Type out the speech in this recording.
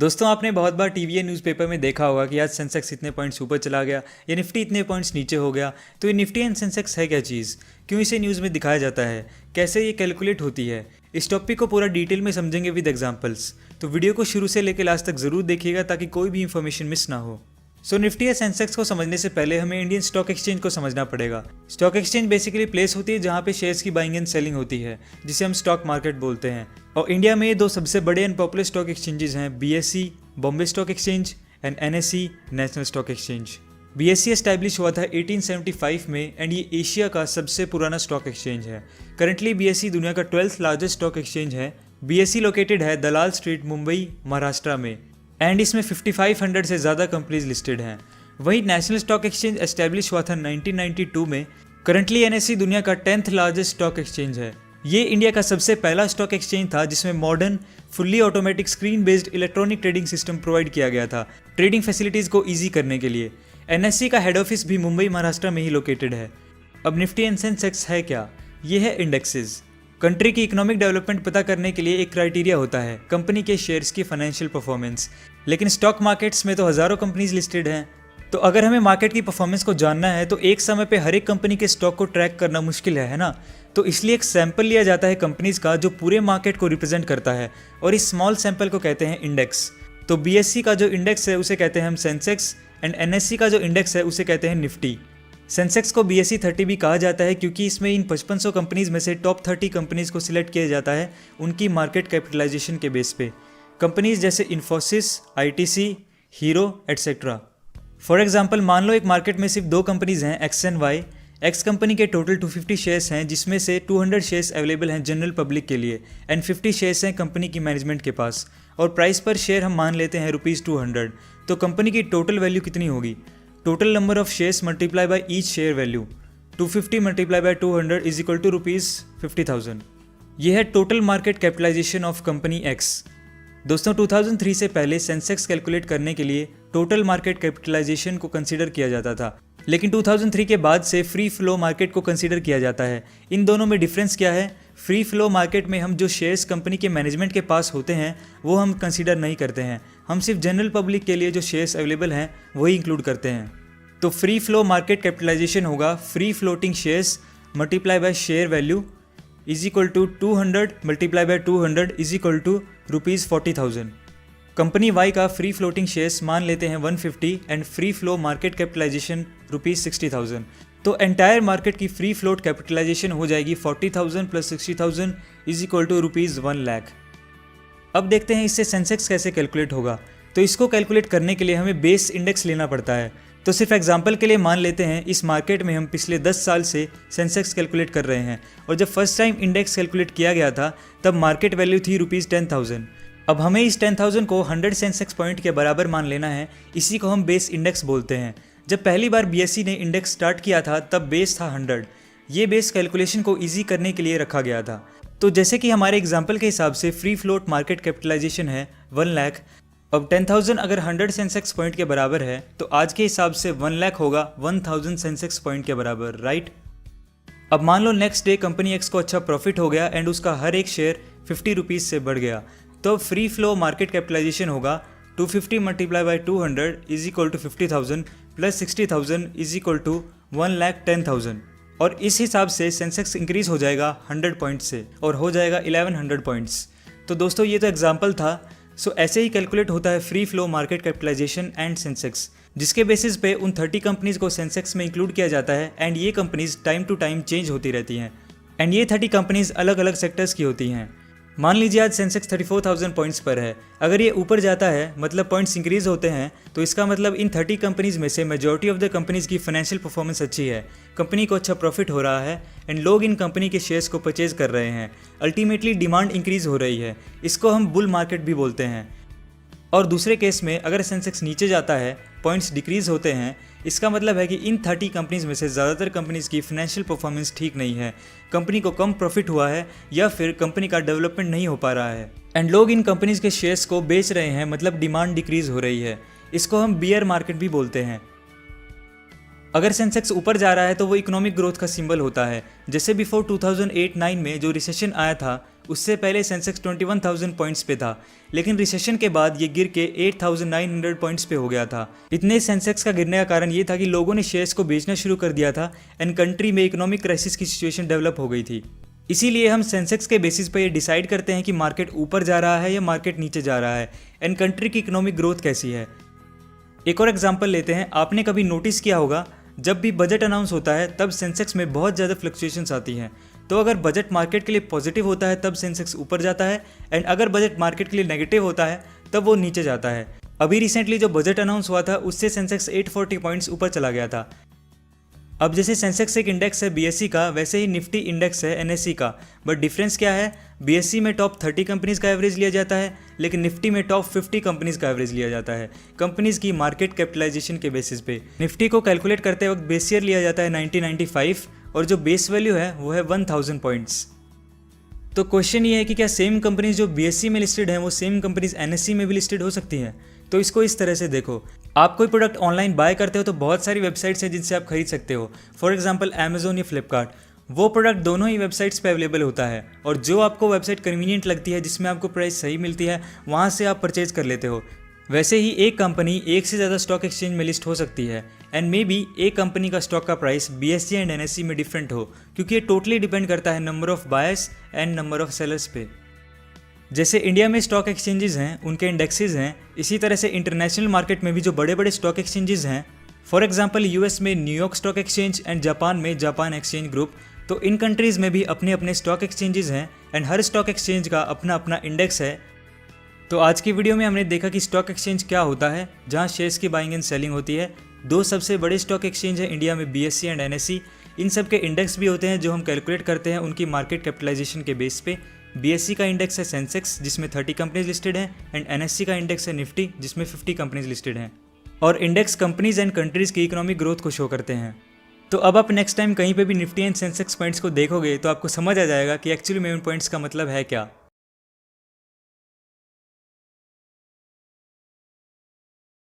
दोस्तों आपने बहुत बार टीवी या न्यूज़पेपर में देखा होगा कि आज सेंसेक्स इतने पॉइंट्स ऊपर चला गया या निफ्टी इतने पॉइंट्स नीचे हो गया। तो ये निफ्टी एंड सेंसेक्स है क्या चीज़, क्यों इसे न्यूज़ में दिखाया जाता है, कैसे ये कैलकुलेट होती है, इस टॉपिक को पूरा डिटेल में समझेंगे विद एग्जांपल्स। तो वीडियो को शुरू से लेकर लास्ट तक ज़रूर देखिएगा ताकि कोई भी इंफॉर्मेशन मिस ना हो। सो निफ्टी या सेंसेक्स को समझने से पहले हमें इंडियन स्टॉक एक्सचेंज को समझना पड़ेगा। स्टॉक एक्सचेंज बेसिकली प्लेस होती है जहाँ पे शेयर्स की बाइंग एंड सेलिंग होती है, जिसे हम स्टॉक मार्केट बोलते हैं। और इंडिया में दो सबसे बड़े एंड पॉपुलर स्टॉक एक्सचेंजेस हैं, BSE Bombay stock exchange and NSE national stock exchange. BSE establish हुआ था 1875 में एंड ये एशिया का सबसे पुराना स्टॉक एक्सचेंज है। करंटली बीएसई दुनिया का 12th लार्जेस्ट स्टॉक एक्सचेंज है। बीएसई लोकेटेड है दलाल स्ट्रीट, मुंबई, महाराष्ट्र में, एंड इसमें 5500 से ज़्यादा कंपनीज लिस्टेड हैं। वहीं नेशनल स्टॉक एक्सचेंज एस्टैब्लिश हुआ था 1992 में। करंटली एनएसई दुनिया का 10th लार्जेस्ट स्टॉक एक्सचेंज है। ये इंडिया का सबसे पहला स्टॉक एक्सचेंज था जिसमें modern fully automatic screen based electronic trading system provide किया गया था ट्रेडिंग फैसिलिटीज़ को ईजी करने के लिए। एनएसई का हेड ऑफिस भी मुंबई, महाराष्ट्र में ही लोकेटेड है। अब निफ्टी एंड सेंसेक्स है क्या? ये है इंडेक्सेस। कंट्री की इकोनॉमिक डेवलपमेंट पता करने के लिए एक क्राइटेरिया होता है कंपनी के शेयर्स की फाइनेंशियल परफॉर्मेंस। लेकिन स्टॉक मार्केट्स में तो हज़ारों कंपनीज लिस्टेड हैं, तो अगर हमें मार्केट की परफॉर्मेंस को जानना है तो एक समय पे हर एक कंपनी के स्टॉक को ट्रैक करना मुश्किल है ना। तो इसलिए एक सैंपल लिया जाता है कंपनीज का जो पूरे मार्केट को रिप्रेजेंट करता है, और इस स्मॉल सैंपल को कहते हैं इंडेक्स। तो बीएसई का जो इंडेक्स है उसे कहते हैं हम सेंसेक्स, एंड एनएसई का जो इंडेक्स है उसे कहते हैं निफ्टी। सेंसेक्स को बीएसई 30 भी कहा जाता है क्योंकि इसमें इन 5500 कंपनीज में से टॉप 30 कंपनीज को सिलेक्ट किया जाता है उनकी मार्केट कैपिटलाइजेशन के बेस पे। कंपनीज जैसे Infosys, ITC, Hero etcetera. For example मान लो एक मार्केट में सिर्फ दो कंपनीज हैं, X and Y. X company के टोटल 250 शेयर्स हैं जिसमें से 200 शेयर्स अवेलेबल हैं जनरल पब्लिक के लिए एंड 50 शेयर्स हैं कंपनी की मैनेजमेंट के पास, और प्राइस पर शेयर हम मान लेते हैं ₹200। तो कंपनी की टोटल वैल्यू कितनी होगी? Total number of shares multiply by each share value, 250 multiply by 200 is equal to ₹50,000। यह है total market capitalization of company X. दोस्तों 2003 से पहले सेंसेक्स कैलकुलेट करने के लिए टोटल मार्केट कैपिटलाइजेशन को कंसीडर किया जाता था, लेकिन 2003 के बाद से फ्री फ्लो मार्केट को कंसीडर किया जाता है। इन दोनों में डिफरेंस क्या है? फ्री फ्लो मार्केट में हम जो शेयर्स कंपनी के मैनेजमेंट के पास होते हैं वो हम कंसीडर नहीं करते हैं, हम सिर्फ जनरल पब्लिक के लिए जो शेयर्स अवेलेबल हैं वही इंक्लूड करते हैं। तो फ्री फ्लो मार्केट कैपिटलाइजेशन होगा free floating shares multiply by share value is equal to 200 multiply by 200 is equal to ₹40,000। Company Y का फ्री फ्लोटिंग शेयर्स मान लेते हैं 150 and free flow market capitalization ₹60,000। तो एंटायर मार्केट की free float capitalization हो जाएगी 40,000 plus 60,000 is equal to ₹1,00,000। अब देखते हैं इससे सेंसेक्स कैसे कैलकुलेट होगा। तो इसको कैलकुलेट करने के लिए हमें बेस इंडेक्स लेना पड़ता है। तो सिर्फ एग्जांपल के लिए मान लेते हैं इस मार्केट में हम पिछले 10 साल से सेंसेक्स कैलकुलेट कर रहे हैं, और जब फर्स्ट टाइम इंडेक्स कैलकुलेट किया गया था तब मार्केट वैल्यू थी ₹10,000। अब हमें इस 10,000 को 100 सेंसेक्स पॉइंट के बराबर मान लेना है, इसी को हम बेस इंडेक्स बोलते हैं। जब पहली बार बीएसई ने इंडेक्स स्टार्ट किया था तब बेस था 100। ये बेस कैलकुलेशन को ईजी करने के लिए रखा गया था। तो जैसे कि हमारे एग्जाम्पल के हिसाब से फ्री फ्लोट मार्केट कैपिटलाइजेशन है 1,00,000। अब 10,000 अगर 100 सेंसेक्स पॉइंट के बराबर है तो आज के हिसाब से 1,00,000 होगा 1,000 सेंसेक्स पॉइंट के बराबर, राइट। अब मान लो नेक्स्ट डे कंपनी एक्स को अच्छा प्रॉफिट हो गया एंड उसका हर एक शेयर ₹50 से बढ़ गया, तो फ्री फ्लो मार्केट कैपिटलाइजेशन होगा 250 multiply by 200 is equal to 50,000 plus 60,000 is equal to 1,10,000। और इस हिसाब से सेंसेक्स इंक्रीज हो जाएगा 100 पॉइंट से और हो जाएगा 1100 पॉइंट्स। तो दोस्तों ये तो एग्जाम्पल था। सो ऐसे ही कैलकुलेट होता है free flow market capitalization and Sensex, जिसके बेसिस पे उन 30 कंपनीज को सेंसेक्स में इंक्लूड किया जाता है एंड ये companies time to time change होती रहती हैं, एंड ये 30 कंपनीज अलग अलग सेक्टर्स की होती हैं। मान लीजिए आज सेंसेक्स 34,000 पॉइंट्स पर है। अगर ये ऊपर जाता है मतलब पॉइंट्स इंक्रीज होते हैं, तो इसका मतलब इन 30 कंपनीज में से मेजॉरिटी ऑफ द कंपनीज की फाइनेंशियल परफॉर्मेंस अच्छी है, कंपनी को अच्छा प्रॉफिट हो रहा है एंड लोग इन कंपनी के शेयर्स को परचेज कर रहे हैं। अल्टीमेटली डिमांड इंक्रीज हो रही है, इसको हम बुल मार्केट भी बोलते हैं। और दूसरे केस में अगर सेंसेक्स नीचे जाता है, पॉइंट्स डिक्रीज होते हैं, इसका मतलब है कि इन 30 कंपनीज में से ज़्यादातर कंपनीज की फाइनेंशियल परफॉर्मेंस ठीक नहीं है, कंपनी को कम प्रॉफिट हुआ है या फिर कंपनी का डेवलपमेंट नहीं हो पा रहा है एंड लोग इन कंपनीज के शेयर्स को बेच रहे हैं, मतलब डिमांड डिक्रीज हो रही है। इसको हम बियर मार्केट भी बोलते हैं। अगर सेंसेक्स ऊपर जा रहा है तो वो इकोनॉमिक ग्रोथ का सिंबल होता है। जैसे बिफोर 2008-9 में जो रिसेशन आया था, उससे पहले सेंसेक्स 21,000 पॉइंट्स पे था, लेकिन रिसेशन के बाद ये गिर के 8,900 पॉइंट्स पे हो गया था। इतने सेंसेक्स का गिरने का कारण ये था कि लोगों ने शेयर्स को बेचना शुरू कर दिया था एंड कंट्री में इकोनॉमिक क्राइसिस की सिचुएशन डेवलप हो गई थी। इसीलिए हम सेंसेक्स के बेसिस पर ये डिसाइड करते हैं कि मार्केट ऊपर जा रहा है या मार्केट नीचे जा रहा है एंड कंट्री की इकोनॉमिक ग्रोथ कैसी है। एक और एग्जांपल लेते हैं। आपने कभी नोटिस किया होगा, जब भी बजट अनाउंस होता है तब सेंसेक्स में बहुत ज़्यादा फ्लक्चुएशंस आती हैं। तो अगर बजट मार्केट के लिए पॉजिटिव होता है तब सेंसेक्स ऊपर जाता है एंड अगर बजट मार्केट के लिए नेगेटिव होता है तब वो नीचे जाता है। अभी रिसेंटली जो बजट अनाउंस हुआ था उससे सेंसेक्स 840 पॉइंट्स ऊपर चला गया था। अब जैसे सेंसेक्स एक इंडेक्स है बीएसई का, वैसे ही निफ्टी इंडेक्स है एनएसई का। बट डिफरेंस क्या है, बीएसई में टॉप 30 कंपनीज का एवरेज लिया जाता है, लेकिन निफ्टी में टॉप 50 कंपनीज का एवरेज लिया जाता है, कंपनीज की मार्केट कैपिटलाइजेशन के बेसिस पे। निफ्टी को कैलकुलेट करते वक्त बेस ईयर लिया जाता है 1995 और जो बेस वैल्यू है वो है 1000 पॉइंट्स। तो क्वेश्चन ये है कि क्या सेम कंपनीज जो बीएसई में लिस्टेड हैं वो सेम कंपनीज एनएसई में भी लिस्टेड हो सकती हैं। तो इसको इस तरह से देखो, आप कोई प्रोडक्ट ऑनलाइन बाय करते हो तो बहुत सारी वेबसाइट्स हैं जिनसे आप खरीद सकते हो। फॉर एग्जांपल अमेजोन या फ्लिपकार्ट, वो प्रोडक्ट दोनों ही वेबसाइट्स पे अवेलेबल होता है और जो आपको वेबसाइट कन्वीनियंट लगती है, जिसमें आपको प्राइस सही मिलती है, वहाँ से आप परचेज कर लेते हो। वैसे ही एक कंपनी एक से ज़्यादा स्टॉक एक्सचेंज में लिस्ट हो सकती है एंड मे बी एक कंपनी का स्टॉक का प्राइस बीएसई एंड एनएसई में डिफरेंट हो, क्योंकि ये टोटली डिपेंड करता है number of buyers and number of sellers पे। जैसे इंडिया में स्टॉक एक्सचेंजेस हैं, उनके इंडेक्सेस हैं, इसी तरह से इंटरनेशनल मार्केट में भी जो बड़े बड़े स्टॉक एक्सचेंजेस हैं, फॉर एग्जांपल यूएस में New York stock exchange and Japan में जापान एक्सचेंज ग्रुप, तो इन कंट्रीज़ में भी अपने अपने स्टॉक एक्सचेंजेस हैं एंड हर स्टॉक एक्सचेंज का अपना अपना इंडेक्स है। तो आज की वीडियो में हमने देखा कि स्टॉक एक्सचेंज क्या होता है, जहाँ शेयर्स की बाइंग एंड सेलिंग होती है। दो सबसे बड़े स्टॉक एक्सचेंज है इंडिया में, बीएसई एंड एनएसई। इन सब के इंडेक्स भी होते हैं जो हम कैलकुलेट करते हैं उनकी मार्केट कैपिटलाइजेशन के बेस पे। बीएसई का इंडेक्स है सेंसेक्स, जिसमें 30 कंपनीज लिस्टेड हैं एंड एनएसई का इंडेक्स है निफ्टी, जिसमें 50 कंपनीज लिस्टेड हैं। और इंडेक्स कंपनीज एंड कंट्रीज़ की इकोनॉमिक ग्रोथ को शो करते हैं। तो अब आप नेक्स्ट टाइम कहीं पे भी निफ्टी एंड सेंसेक्स पॉइंट्स को देखोगे तो आपको समझ आ जाएगा कि एक्चुअली में उन पॉइंट्स का मतलब है क्या।